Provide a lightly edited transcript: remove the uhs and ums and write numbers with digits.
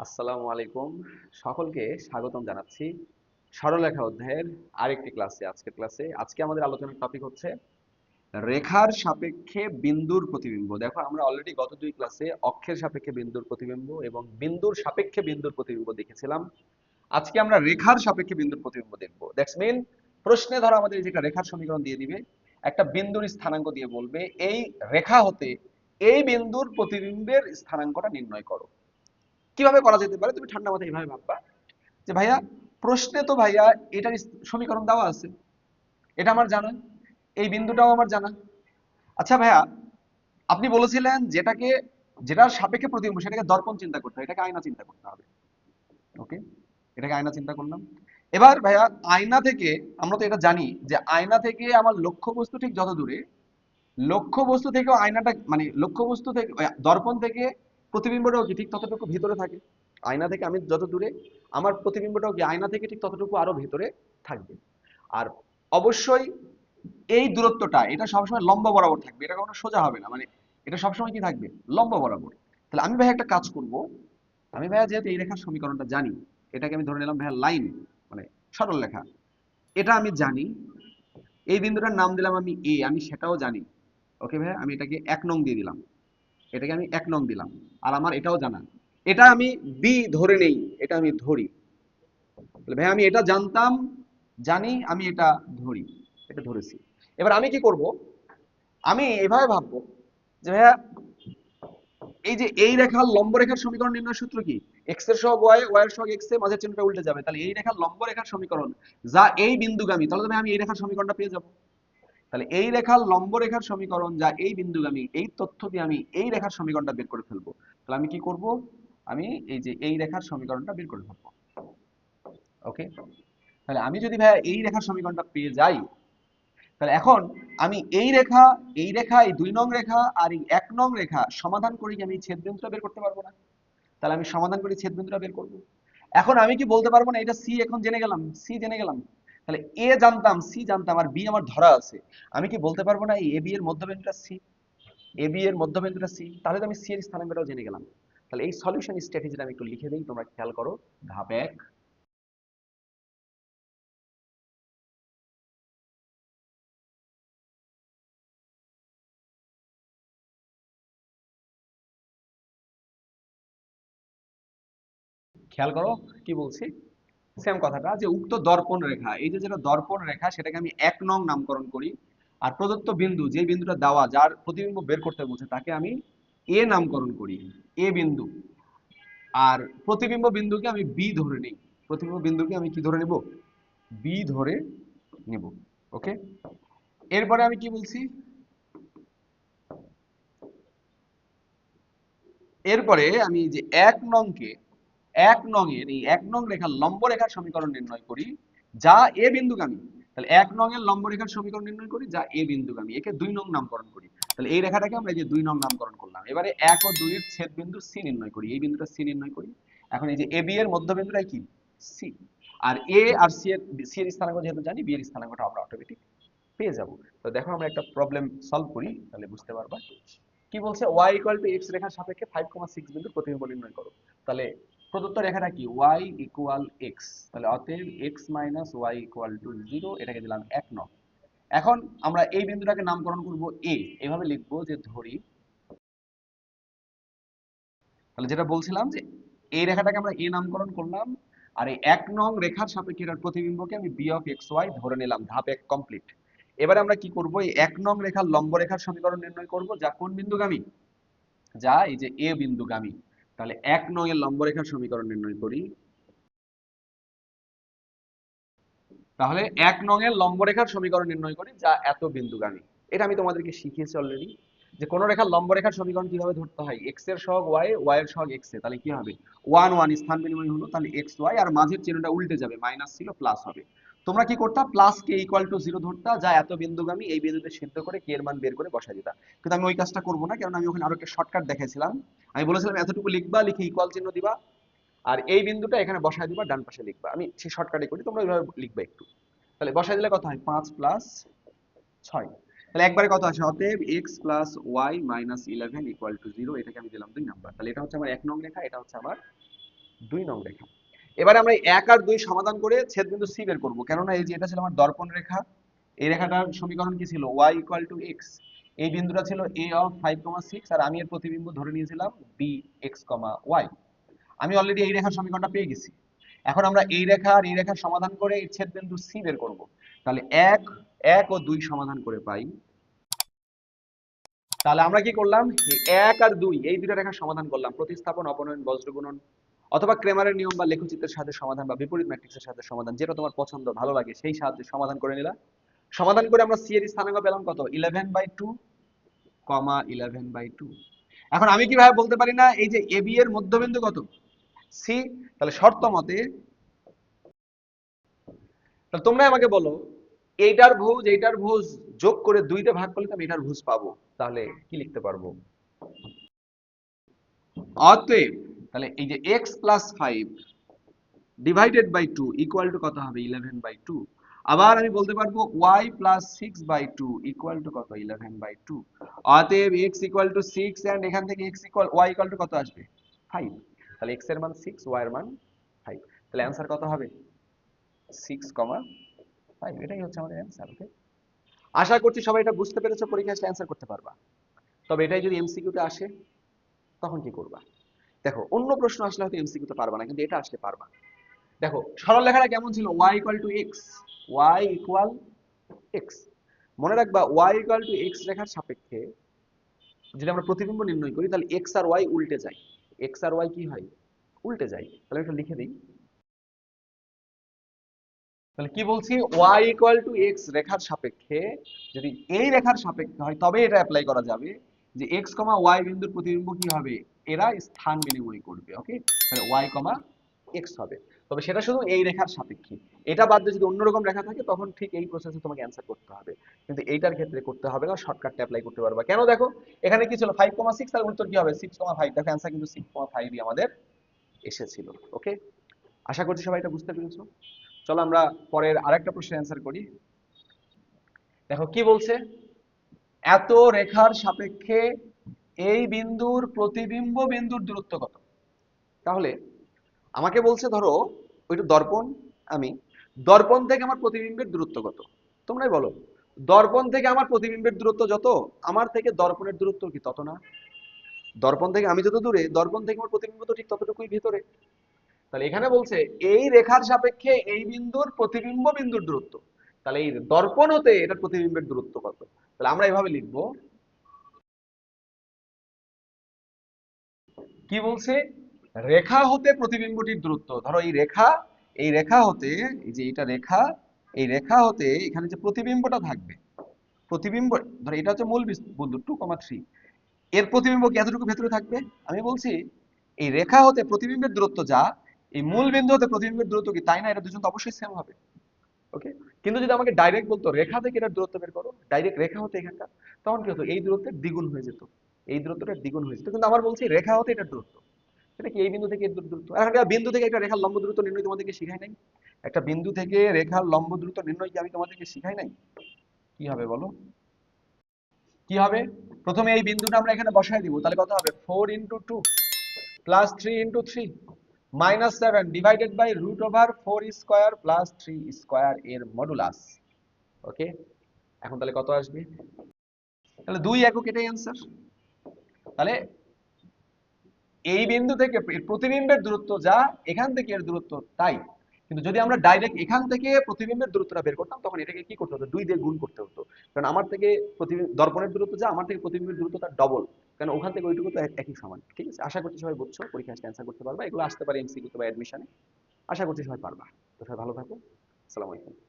আসসালামু আলাইকুম। সকলকে স্বাগতম জানাচ্ছি সরলরেখা অধ্যায়ের আরেকটি ক্লাসে। আজকে আমাদের আলোচনার টপিক হচ্ছে রেখার সাপেক্ষে বিন্দুর প্রতিবিম্ব। দেখো, আমরা অলরেডি গত দুই ক্লাসে অক্ষের সাপেক্ষে বিন্দুর প্রতিবিম্ব এবং বিন্দুর সাপেক্ষে বিন্দুর প্রতিবিম্ব দেখেছিলাম। আজকে আমরা রেখার সাপেক্ষে বিন্দুর প্রতিবিম্ব দেখবো। দ্যাটস মিন, প্রশ্নে ধরো আমাদের এই যে একটা রেখার সমীকরণ দিয়ে দিবে, একটা বিন্দুর স্থানাঙ্ক দিয়ে বলবে এই রেখা হতে এই বিন্দুর প্রতিবিম্বের স্থানাঙ্কটা নির্ণয় করো। কিভাবে করা যেতে পারে? তুমি ঠান্ডা মাথায় এইভাবে ভাববা যে ভাইয়া, প্রশ্নে তো ভাইয়া এটার সমীকরণ দেওয়া আছে, এটা আমার জানা, এই বিন্দুটাও আমার জানা। আচ্ছা ভাইয়া, আপনি বলেছিলেন যেটার সাপেক্ষে প্রতিবিম্ব সেটাকে দর্পণ চিন্তা করতে হবে, এটাকে আয়না চিন্তা করতে হবে। ওকে, এটাকে আয়না চিন্তা করলাম। এবার ভাইয়া, আয়না থেকে আমরা তো এটা জানি যে আয়না থেকে আমার লক্ষ্যবস্তু ঠিক যত দূরে, লক্ষ্যবস্তু থেকেও আয়নাটা মানে লক্ষ্যবস্তু থেকে দর্পণ থেকে প্রতিবিম্বটাও কি ঠিক ততটুকু ভিতরে থাকে। আয়না থেকে আমি যত দূরে, আমার প্রতিবিম্বটাও কি আয়না থেকে ঠিক ততটুকু আরো ভেতরে থাকবে। আর অবশ্যই এই দূরত্বটা এটা সবসময় লম্ব বরাবর থাকবে, এটা কখনো সোজা হবে না। মানে এটা সবসময় কি থাকবে? লম্ব বরাবর। তাহলে আমি ভাইয়া একটা কাজ করব, আমি ভাইয়া যেহেতু এই রেখার সমীকরণটা জানি, এটাকে আমি ধরে নিলাম ভাইয়া লাইন, মানে সরল রেখা, এটা আমি জানি। এই বিন্দুটার নাম দিলাম আমি এ, আমি সেটাও জানি। ওকে ভাইয়া, আমি এটাকে 1 নং দিয়ে দিলাম, এটাকে আমি 1 নং দিলাম। আর আমার এটাও জানা, এটা আমি বি ধরে নেই, এটা আমি ধরি। তাহলে ভাইয়া আমি এটা জানতাম, জানি, আমি এটা ধরি, এটা ধরেছি। এবার আমি কি করব? আমি এভাবে ভাববো যে ভাইয়া, এই যে এই রেখার লম্ব রেখার সমীকরণ নির্ণয় সূত্র কি? এক্স এর সহগ ওয়াই, ওয়াই এর সহগ এক্স এ, মাঝের চিহ্নটা উল্টে যাবে। তাহলে এই রেখার লম্ব রেখার সমীকরণ যা এই বিন্দুগামী, তাহলে তো ভাই আমি এই রেখার সমীকরণটা পেয়ে যাব। তাহলে এই রেখার লম্ব রেখার সমীকরণ যা এই বিন্দুগামী, এই তথ্য দিয়ে আমি এই রেখার সমীকরণটা বের করে ফেলবো। তাহলে আমি কি করব? আমি এই যে এই রেখার সমীকরণটা বের করে ফেলবো। ওকে, তাহলে আমি যদি ভাইয়া এই রেখার সমীকরণটা পেয়ে যাই, তাহলে এখন আমি এই রেখা এই 2 নং রেখা আর এই 1 নং রেখা সমাধান করে কি আমি এই ছেদবিন্দুটা বের করতে পারবো না? তাহলে আমি সমাধান করে ছেদবিন্দুটা বের করব। এখন আমি কি বলতে পারবো না এটা সি? এখন জেনে গেলাম সি জেনে গেলাম, তাহলে এ জানতাম, সি জানতাম, আর বি আমার ধরা আছে। আমি কি বলতে পারবো না এই এ বি এর মধ্যবিন্দুটা সি? এ বি এর মধ্যবিন্দুটা সি, তাহলে তো আমি সি এর স্থানাঙ্কটাও জেনে গেলাম। তাহলে এই সলিউশন স্ট্র্যাটেজিটা আমি একটু লিখে দিই, তোমরা খেয়াল করো। ধাপ 1, খেয়াল করো কি বলছি। সেম কথাটা, যে উক্ত দর্পণ রেখা, এই যে যেটা দর্পণ রেখা সেটাকে আমি 1 নং নামকরণ করি। আর প্রদত্ত বিন্দু, যে বিন্দুটা দেওয়া যার প্রতিবিম্ব বের করতে বলছে, তাকে আমি এ নামকরণ করি, এ বিন্দু। আর প্রতিবিম্ব বিন্দুকে আমি বি ধরে নিই। প্রতিবিম্ব বিন্দুকে আমি কি ধরে নেব? বি ধরে নেব। ওকে, এরপরে আমি কি বলছি? এরপরে আমি যে 1 নংকে, 1 নং এর এই 1 নং রেখার লম্ব রেখার সমীকরণ নির্ণয় করি যা এ বিন্দুগামী। তাহলে 1 নং এর লম্ব রেখার সমীকরণ নির্ণয় করি যা এ বিন্দুগামী, একে 2 নং নামকরণ করি। তাহলে এই রেখাটাকে আমরা এই যে 2 নং নামকরণ করলাম। এবারে 1 ও 2 এর ছেদ বিন্দু সি নির্ণয় করি, এই বিন্দুটা সি নির্ণয় করি। এখন এই যে এ বি এর মধ্যবিন্দুটা কি? সি। আর এ আর সি এর স্থানাঙ্ক যেহেতু জানি, বি এর স্থানাঙ্কটা আমরা অটোমেটিক পেয়ে যাব। তো দেখো, আমরা একটা প্রবলেম সলভ করি, তাহলে বুঝতে পারবা। কি বলছে? y ইকুয়াল টু x রেখার সাপেক্ষে 5,6 বিন্দুর প্রতিবিম্ব নির্ণয় করো। তাহলে প্রদত্ত রেখাটা কি? y ইকুয়াল x, তাহলে অতএব x minus y equal to 0, এটাকে দিলাম 1 নং। এখন আমরা এই বিন্দুটাকে নামকরণ করব a, এভাবে লিখবো যে ধরি, তাহলে যেটা বলছিলাম যে এই রেখাটাকে আমরা a নামকরণ করলাম। আর এই 1 নং রেখার সাপেক্ষে এটার প্রতিবিম্বকে আমি b অফ x y ধরে নিলাম। ধাপ 1 কমপ্লিট। এবারে আমরা কি করব? এই 1 নং রেখার লম্ব রেখার সমীকরণ নির্ণয় করব যা কোন বিন্দুগামী? যা এই যে এ বিন্দুগামী। তাহলে 1 নং এর লম্ব রেখার সমীকরণ নির্ণয় করি। তাহলে 1 নং এর লম্ব রেখার সমীকরণ নির্ণয় করি যা এত বিন্দুগামী। এটা আমি তোমাদেরকে শিখিয়েছি অলরেডি, যে কোন রেখার লম্ব রেখার সমীকরণ কিভাবে ধরতে হয়। এক্স এর সহগ ওয়াই, ওয়াই এর সহগ এক্স এ, তাহলে কি হবে? 1 1 স্থান বিনিময় হলো, তাহলে এক্স ওয়াই, আর মাঝের চিহ্নটা উল্টে যাবে, মাইনাস ছিল প্লাস হবে। তোমরা কি করতা? প্লাস কে ইকুয়াল টু 0 ধরতা, যা এত বিন্দুগামী, এই বিন্দুতে সিদ্ধ করে কে এর মান বের করে বসাই দিতা। কিন্তু আমি ওই কাজটা করব না, কারণ আমি ওখানে আরো একটা শর্টকাট দেখাইছিলাম। আমি বলেছিলাম এতটুকু লিখবা, লিখে ইকুয়াল চিহ্ন দিবা, আর এই বিন্দুটা এখানে বসায় দিবা, ডান পাশে লিখবা। আমি সেই শর্টকাটে করি, তোমরা ওইভাবে লিখবা একটু। তাহলে বসায় দিলে কত হয়? 5 প্লাস 6। তাহলে একবারে কত আসে? অতএব x plus y minus 11 equal to 0, এটাকে আমি দিলাম 2 নাম্বার। তাহলে এটা হচ্ছে আমার 1 নং রেখা, এটা হচ্ছে আমার 2 নং রেখা। এবারে আমরা এই 1 আর 2 সমাধান করে ছেদবিন্দু সি বের করব, কেননা এই যে এটা ছিল আমার দর্পণ রেখা, এই রেখাটার সমীকরণ কি ছিল, y = x। এই বিন্দুটা ছিল a অফ 5,6 আর আমি এর প্রতিবিম্ব ধরে নিয়েছিলাম b x, y। আমি অলরেডি এই রেখার সমীকরণটা পেয়ে গেছি। এখন আমরা এই রেখা আর এই রেখার সমাধান করে এই ছেদবিন্দু সি বের করব। তাহলে 1 1 ও 2 সমাধান করে পাই। তাহলে আমরা কি করলাম, এই 1 আর 2 এই দুটো রেখার সমাধান করলাম, প্রতিস্থাপন, অপনয়ন, বজ্রগুণন, অথবা ক্রেমারের নিয়ম বা লেখচিত্রের সাথে সমাধান বা বিপরীত ম্যাট্রিক্সের সাথে সমাধান, যেটা তোমার পছন্দ ভালো লাগে সেই সাহায্যে সমাধান করে নিলা। সমাধান করে আমরা সি এর স্থানাঙ্ক পেলাম কত, 11/2, 11/2। এখন আমি কিভাবে বলতে পারি না এই যে এবি এর মধ্যবিন্দু কত, সি? তাহলে শর্ত মতে, তাহলে তোমরা আমাকে বলো, এইটার ভুজ যোগ করে 2 তে ভাগ করলে তো আমি এটার ভুজ পাবো। তাহলে কি লিখতে পারবো, অতএব তাহলে এই যে x + 5 divided by 2 equal to কত হবে, 11/2। আবার আমি বলতে পারবো y + 6/2 ইকুয়াল টু কত, 11/2। অতএব x = 6 এন্ড এখান থেকে y = কত আসবে, 5। তাহলে x এর মান 6, y এর মান 5। তাহলে অ্যানসার কত হবে, 6,5। এটাই হচ্ছে আমাদের অ্যানসার। ওকে, আশা করছি সবাই এটা বুঝতে পেরেছো, পরীক্ষায় আসলে অ্যানসার করতে পারবা। তবে এটাই যদি এমসিকিউতে আসে তখন কি করবা? দেখো, অন্য প্রশ্ন আসলে হয়তো এমসিকিউতে পারবা না, কিন্তু এটা আসলে পারবা। দেখো সরল রেখাটা কেমন ছিল, y = x, y = x। মনে রাখবা y = x রেখার সাপেক্ষে যদি আমরা প্রতিবিম্ব নির্ণয় করি তাহলে x আর y উল্টে যায়। x আর y কি হয়, উল্টে যায়। তাহলে এটা লিখে দিই। তাহলে কি বলছি, y = x রেখার সাপেক্ষে যদি এই রেখার সাপেক্ষে হয় তবে এটা অ্যাপ্লাই করা যাবে যে x, y বিন্দুর প্রতিবিম্ব কি হবে, এরা স্থান বিনিময় করবে। ওকে, তাহলে y, x হবে। তবে সেটা শুধু এই রেখার সাপেক্ষে। এটা বাদ দিয়ে যদি অন্যরকম রেখা থাকে তখন ঠিক এই প্রসেসে তোমাকে অ্যান্সার করতে হবে, কিন্তু এইটার ক্ষেত্রে করতে হবে না, শর্টকাটটা অ্যাপ্লাই করতে পারবা। কেন, দেখো এখানে কি ছিল 5,6, আর উত্তর কি হবে 6,5। দেখো অ্যান্সার কিন্তু 6,5ই আমাদের এসেছিল। ওকে, আশা করছি সবাই এটা বুঝতে পেরেছো। চলো আমরা পরের আরেকটা প্রশ্নের অ্যান্সার করি। দেখো কি বলছে, এত রেখার সাপেক্ষে এই বিন্দুর প্রতিবিম্ব বিন্দুর দূরত্ব কত? তাহলে আমাকে বলছে ধরো ওইটা দর্পণ, আমি দর্পণ থেকে আমার প্রতিবিম্বের দূরত্ব কত, তোমরাই বলো। দর্পণ থেকে আমার প্রতিবিম্বের দূরত্ব যত, আমার থেকে দর্পণের দূরত্ব কি তত না? দর্পণ থেকে আমি যত দূরে, দর্পণ থেকে আমার প্রতিবিম্ব তো ঠিক ততটুকুই ভিতরে। তাহলে এখানে বলছে এই রেখার সাপেক্ষে এই বিন্দুর প্রতিবিম্ব বিন্দুর দূরত্ব, তাহলে এই দর্পণ হতে এটার প্রতিবিম্বের দূরত্ব কত? তাহলে আমরা এভাবে লিখবো, কি বলছে, রেখা হতে প্রতিবিম্বটির দূরত্ব। ধরো এই রেখা হতে, এই যে এটা রেখা, এই রেখা হতে এখানে যে প্রতিবিম্বটা থাকবে, প্রতিবিম্ব, ধরো এটা হচ্ছে মূল বিন্দু 2,3, এর প্রতিবিম্ব কি এতটুকু ভেতরে থাকবে? আমি বলছি এই রেখা হতে প্রতিবিম্বের দূরত্ব যা, এই মূল বিন্দু হতে প্রতিবিম্বের দূরত্ব কি তাই না, এটা দুজন তো অবশ্যই সেম হবে। ওকে, কিন্তু যদি আমাকে ডাইরেক্ট বলতো রেখা থেকে এটার দূরত্ব বের করো, ডাইরেক্ট রেখা হতে এখানকার, তখন কি হতো, এই দূরত্বের দ্বিগুণ হয়ে যেত, এই দূরত্বটা দ্বিগুণ হয়ে যেত। কিন্তু আমার বলছি রেখা হতে এটার দূরত্ব, এটা কি এই বিন্দু থেকে এর দূরত্ব। আর একটা বিন্দু থেকে একটা রেখার লম্ব দূরত্ব নির্ণয় তোমাদেরকে শিখাই নাই? একটা বিন্দু থেকে রেখার লম্ব দূরত্ব নির্ণয় কি আমি তোমাদেরকে শিখাই নাই? কি হবে বলো, কি হবে? প্রথমে এই বিন্দুটা আমরা এখানে বসায় দিব, তাহলে কত হবে, 4 × 2 + 3 × 3 -7 ডিভাইডেড বাই √4² + 3² এর মডুলাস। ওকে, এখন তাহলে কত আসবে, তাহলে 2 একক, এটাই অ্যান্সার। তাহলে এই বিন্দু থেকে এর প্রতিবিম্বের দূরত্ব যা, এখান থেকে এর দূরত্ব তাই। কিন্তু যদি আমরা ডাইরেক্ট এখান থেকে প্রতিবিম্বের দূরত্বটা বের করতাম তখন এটাকে কি করতে হতো, 2 দিয়ে গুণ করতে হতো। কারণ আমার থেকে দর্পণের দূরত্ব যা, আমার থেকে প্রতিবিম্বের দূরত্ব তার ডবল, কারণ ওখান থেকে ওইটুকু তো একই সমান। ঠিক আছে, আশা করছি সবাই বুঝছো, পরীক্ষায় অ্যান্সার করতে পারবা। এগুলো আসতে পারে এমসিকিউ বা অ্যাডমিশনে, আশা করছি সবাই পারবা। তো সবাই ভালো থাকো, আসসালামু আলাইকুম।